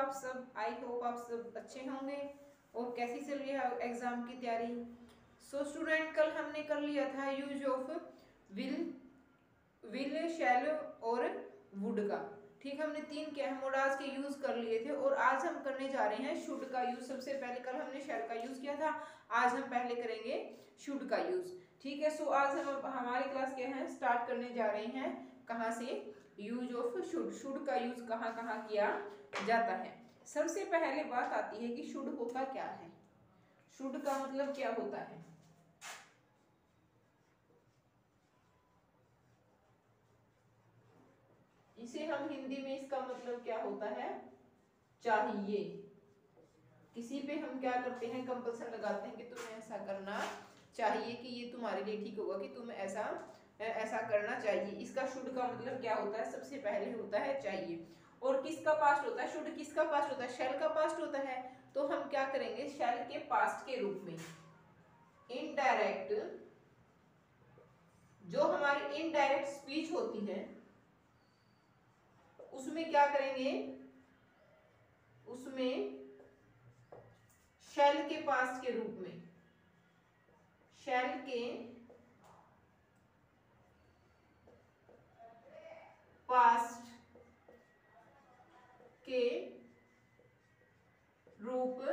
आप सब? I hope आप सब अच्छे होंगे। और कैसी चल रही है एग्जाम की तैयारी? सो स्टूडेंट, कल हमने कर लिया था यूज ऑफ विल शैल और वुड का। ठीक, हमने 3 कैमोडास के यूज कर लिए थे और आज हम करने जा रहे हैं शुड का यूज। सबसे पहले कल हमने शैल का यूज किया था, आज हम पहले करेंगे शुड का यूज। ठीक है, सो आज हम हमारी क्लास क्या है स्टार्ट करने जा रहे हैं कहाँ से? Use of should. शुड का यूज कहाँ कहाँ किया जाता है? सबसे पहले बात आती है कि शुड होता क्या है, शुड का मतलब क्या होता है। इसे हम हिंदी में इसका मतलब क्या होता है? चाहिए। किसी पे हम क्या करते हैं, कंपल्सन लगाते हैं कि तुम्हें ऐसा करना चाहिए, कि ये तुम्हारे लिए ठीक होगा, कि तुम्हें ऐसा करना चाहिए। इसका शुड का मतलब क्या होता है? सबसे पहले होता है चाहिए। और किसका पास्ट होता है? शुड किसका पास्ट होता है? शैल का पास्ट होता है। तो हम क्या करेंगे, शैल के पास्ट के रूप में इनडायरेक्ट, जो हमारी इनडायरेक्ट स्पीच होती है उसमें क्या करेंगे, उसमें शैल के पास्ट के रूप में, शैल के पास्ट के रूप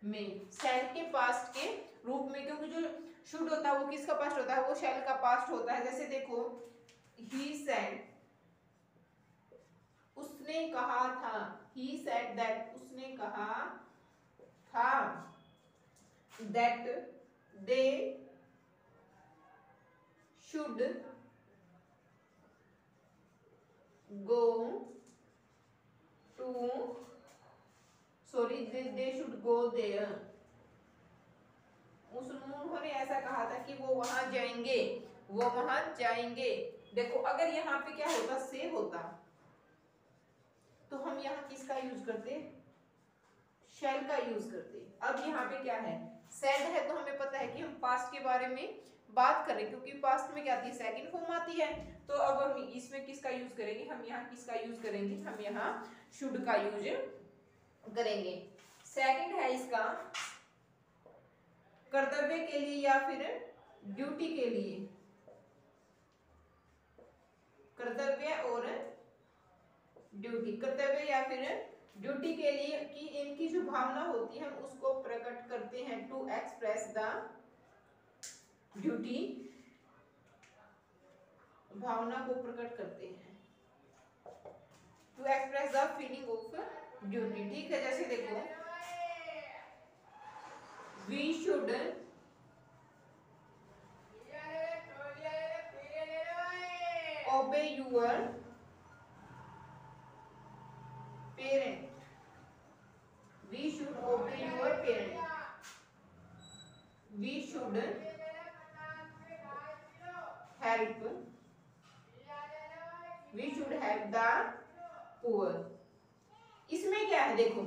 में, शैल के पास्ट के रूप में, क्योंकि जो शुड होता है वो किसका पास्ट होता है? वो शैल का पास्ट होता है। जैसे देखो, ही सेड, उसने कहा था, ही सेड दैट, उसने कहा था, that they should go to, sorry, they should go there, उन्होंने ऐसा कहा था कि वो वहां जाएंगे, वो वहां जाएंगे। देखो, अगर यहाँ पे क्या होता, से होता, तो हम यहाँ किसका यूज करते? शैल का यूज करते। अब यहाँ पे क्या है, सेड है, तो हमें पता है कि हम पास्ट के बारे में बात करें, क्योंकि पास्ट में क्या आती है? सेकंड फॉर्म आती है। तो अब हम इसमें किसका यूज करेंगे? हम यहाँ किसका यूज करेंगे? हम यहाँ शुड का यूज करेंगे। सेकंड है इसका कर्तव्य के लिए या फिर ड्यूटी के लिए, कर्तव्य और ड्यूटी, कर्तव्य या फिर ड्यूटी के लिए, कि इनकी जो भावना होती है हम उसको प्रकट करते हैं, टू एक्सप्रेस द ड्यूटी, भावना को प्रकट करते हैं, to express the feeling of duty. ठीक है, जैसे देखो, we should obey your parent, we should obey your parent, we should help, we should help the poor. इसमें क्या है, देखो,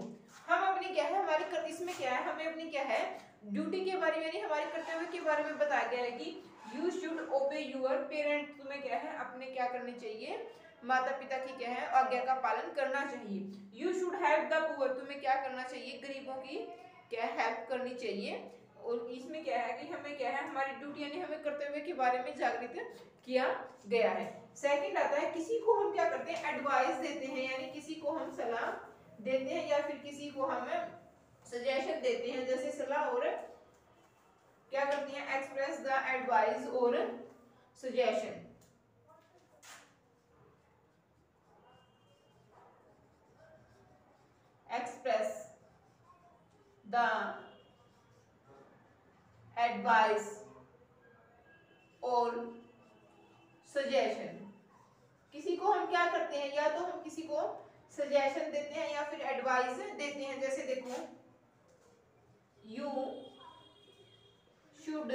हम अपनी क्या है, हमारी इसमें क्या है, हमें अपनी क्या है, ड्यूटी के बारे में, यानी हमारे कर्तव्य के बारे में बताया गया है कि you should obey your parent, तुम्हें क्या है, अपने क्या करनी चाहिए, माता पिता की क्या है आज्ञा का पालन करना चाहिए। You should help the poor, तुम्हें क्या करना चाहिए, गरीबों की क्या हेल्प करनी चाहिए। और इसमें क्या है कि हमें क्या है, हमारी ड्यूटी यानी हमें कर्तव्य के बारे में जागृत किया गया है। सेकंड आता है, किसी को हम क्या करते हैं, एडवाइस देते हैं, यानी किसी को हम सलाह देते हैं या फिर किसी को हम सजेशन देते हैं। जैसे सलाह और क्या करते हैं, एक्सप्रेस द एडवाइस और सजेशन, एक्सप्रेस द एडवाइस और सजेशन। किसी को हम क्या करते हैं, या तो हम किसी को सजेशन देते हैं या फिर एडवाइस देते हैं। जैसे देखो, you should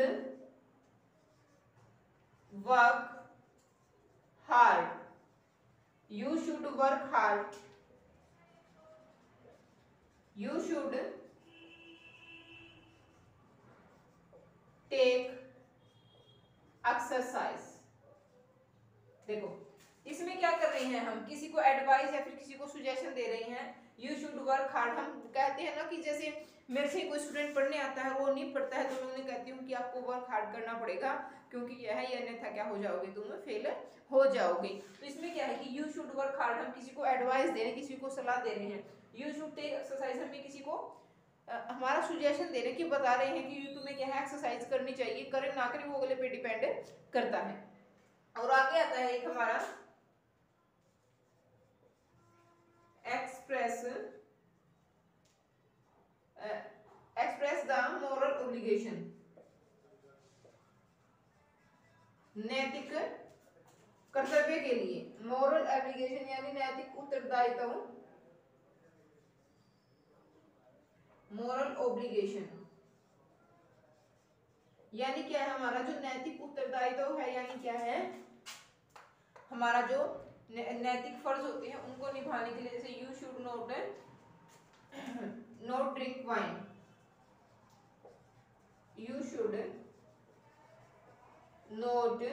work hard, you should work hard, you should take exercise. देखो, इसमें क्या कर रहे हैं, हम किसी को एडवाइस या फिर किसी को सजेशन दे रहे हैं यू शुड वर्क हार्ड। हम कहते हैं ना कि जैसे मेरे से कोई स्टूडेंट पढ़ने आता है वो नहीं पढ़ता है, तो मैं उन्हें कहती हूँ कि आपको वर्क हार्ड करना पड़ेगा, क्योंकि यह है, अन्यथा क्या हो जाओगे, तुम फेल हो जाओगे। तो इसमें क्या है कि यू शुड वर्क हार्ड, हम किसी को एडवाइस दे रहे हैं, किसी को सलाह दे रहे हैं। यू शुड टेक एक्सरसाइज, हमें किसी को हमारा सुजेशन दे रहे हैं कि बता रहे हैं कि तुम्हें क्या है एक्सरसाइज करनी चाहिए, करे ना करे वो अगले पे डिपेंड करता है। और आगे आता है एक हमारा एक्सप्रेस द मोरल ओब्लिगेशन, नैतिक कर्तव्य के लिए, मोरल एब्लिगेशन यानी नैतिक उत्तरदायित्व, मोरल ओब्लिगेशन यानी क्या है, हमारा जो नैतिक उत्तरदायित्व है, यानी क्या है, हमारा जो नैतिक फर्ज होते हैं उनको निभाने के लिए, जैसे you should not drink wine, you should not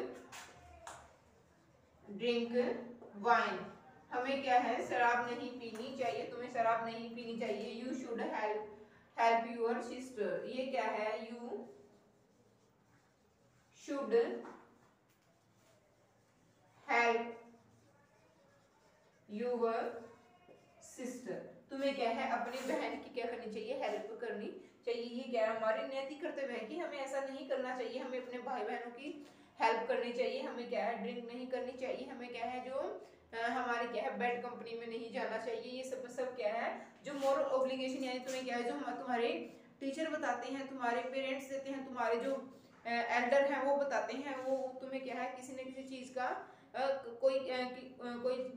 drink wine, हमें क्या है शराब नहीं पीनी चाहिए, तुम्हें शराब नहीं पीनी चाहिए। You should help your sister, ये क्या है, you should help your sister, तुम्हें क्या है अपनी बहन की क्या करनी चाहिए, हेल्प करनी चाहिए। ये क्या है, हमारे नैतिक कर्तव्य है कि हमें ऐसा नहीं करना चाहिए, हमें अपने भाई बहनों की हेल्प करनी चाहिए, हमें क्या है ड्रिंक नहीं करनी चाहिए, हमें क्या है जो हमारे क्या है बैड कंपनी में नहीं जाना चाहिए। ये सब क्या है जो मोरल ऑब्लिगेशन, यानी तुम्हें क्या है जो तुम्हारे टीचर बताते हैं, तुम्हारे पेरेंट्स देते हैं, तुम्हारे जो एल्डर हैं वो बताते हैं, वो तुम्हें क्या है किसी न किसी चीज का कोई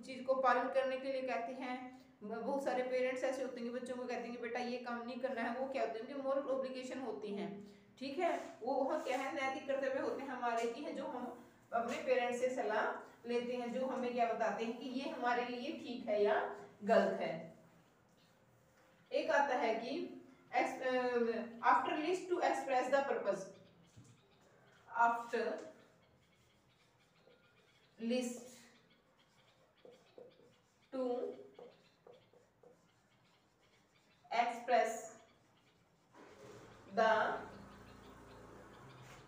चीज को पालन करने के लिए कहते हैं। बहुत सारे पेरेंट्स ऐसे होते हैं कि बच्चों को कहते हैं कि बेटा ये काम नहीं करना है, वो क्या होते हैं कि मोरल ऑब्लिगेशन होती हैं, ठीक है, वो क्या है नैतिक कर्तव्य होते हैं हमारे की है, जो हम अपने पेरेंट्स से सलाह लेते हैं, जो हमें क्या बताते हैं कि ये हमारे लिए ठीक है या गलत है। एक आता है कि after lest to express the purpose, after lest to express the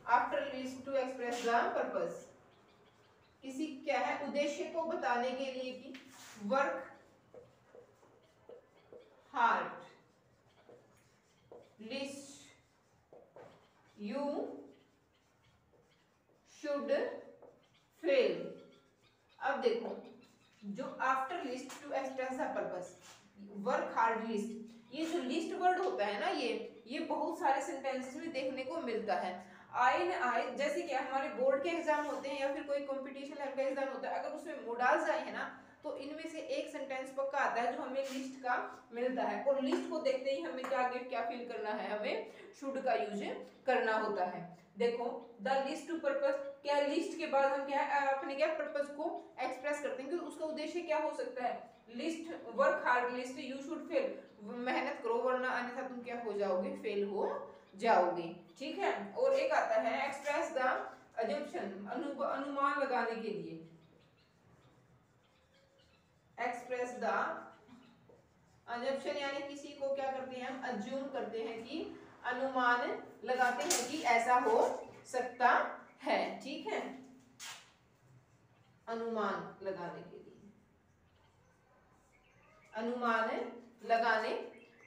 after lest to express the purpose, किसी क्या है उद्देश्य को बताने के लिए कि work hard, lest you should fail. अब देखो जो after lest to express the purpose, work hard lest, ये जो लिस्ट वर्ड होता है ना, ये बहुत सारे सेंटेंसेस में देखने को मिलता है। आए न आए, जैसे कि हमारे बोर्ड के एग्जाम होते हैं या फिर कोई कंपटीशन लेवल का एग्जाम होता है, अगर उसमें मोडाल्स आए हैं ना, तो इनमें से एक सेंटेंस पक्का आता है जो हमें लिस्ट का मिलता है, और लिस्ट को देखते ही हमें क्या फील करना है, हमें शुड का यूज करना होता है। देखो द लिस्ट टू पर्पस, क्या लिस्ट के बाद हम क्या अपने क्या पर्पस को एक्सप्रेस करते हैं कि उसका उद्देश्य क्या हो सकता है। List work hard lest you should fail, मेहनत करो वरना अन्यथा तुम क्या हो जाओगे, फेल हो जाओगे, ठीक है। और एक आता है एक्सप्रेस द अजम्पशन, अनुमान लगाने के लिए, एक्सप्रेस द अजम्पशन यानी किसी को क्या करते हैं हम अज्यूम करते हैं कि अनुमान लगाते हैं कि ऐसा हो सकता है, ठीक है, अनुमान लगाने के लिए, अनुमान लगाने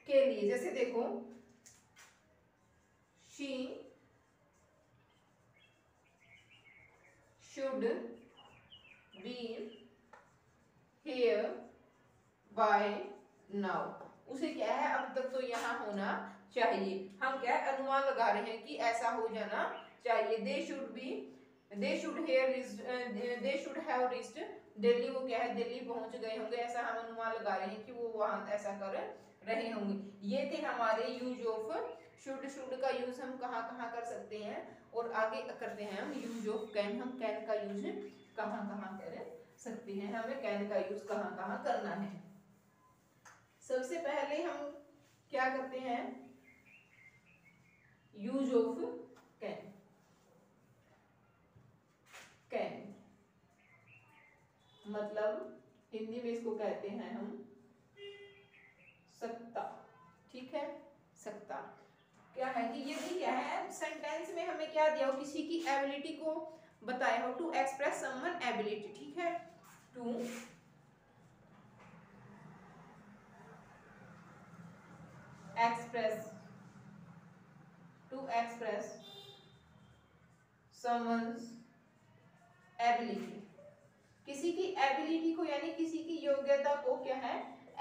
के लिए, जैसे देखो she should be here bye now, उसे क्या है अब तक तो यहाँ होना चाहिए। हम क्या है अनुमान लगा रहे हैं कि ऐसा हो जाना चाहिए। They should have reached Delhi, वो क्या है दिल्ली पहुंच गए होंगे, ऐसा हम अनुमान लगा रहे हैं कि वो वहां ऐसा कर रहे होंगे। ये थे हमारे यूज ऑफ शुड का यूज हम कहाँ कहाँ कर सकते हैं, और आगे करते हैं हम यूज ऑफ कैन, हम कैन का यूज कहाँ कहाँ कर सकते हैं, हमें कैन का यूज कहाँ कहाँ करना है। सबसे पहले हम क्या करते हैं, यूज ऑफ कैन, कैन मतलब हिंदी में इसको कहते हैं हम सकता, ठीक है, सकता। क्या है कि यदि क्या है सेंटेंस में हमें क्या दिया हो, किसी की एबिलिटी को बताया हो, टू एक्सप्रेस समवन एबिलिटी, ठीक है, टू एक्सप्रेस समवन्स एबिलिटी, किसी की एबिलिटी को यानी किसी की योग्यता को क्या है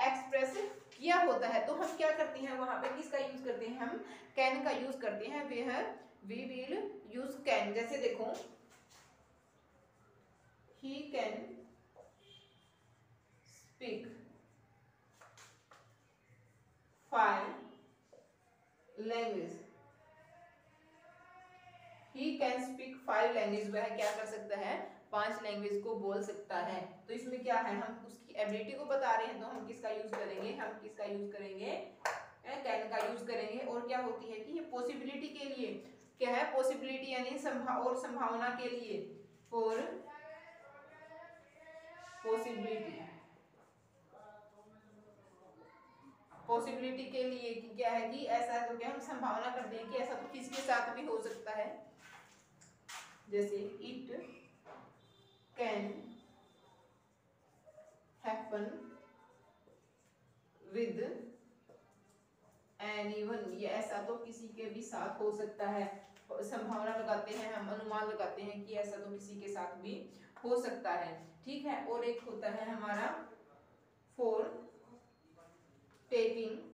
एक्सप्रेस किया होता है, तो हम क्या करते हैं वहां पे किसका यूज करते हैं, हम कैन का यूज करते हैं, वी विल यूज कैन। जैसे देखो he can speak 5 language, he can speak 5 language, वह क्या कर सकता है 5 लैंग्वेज को बोल सकता है। तो इसमें क्या है हम उसकी एबिलिटी को बता रहे हैं, तो हम किसका यूज करेंगे, हम किसका यूज करेंगे, कैन का यूज करेंगे। और क्या होती है कि ये पॉसिबिलिटी के लिए क्या है, पॉसिबिलिटी यानी संभावना के लिए, फॉर पॉसिबिलिटी के लिए कि क्या है कि ऐसा, तो क्या हम संभावना करते हैं कि ऐसा तो किसी के साथ भी हो सकता है, जैसे it can happen with anyone, ये ऐसा तो किसी के भी साथ हो सकता है। संभावना लगाते हैं हम, अनुमान लगाते हैं कि ऐसा तो किसी के साथ भी हो सकता है, ठीक है। और एक होता है हमारा फॉर टेकिंग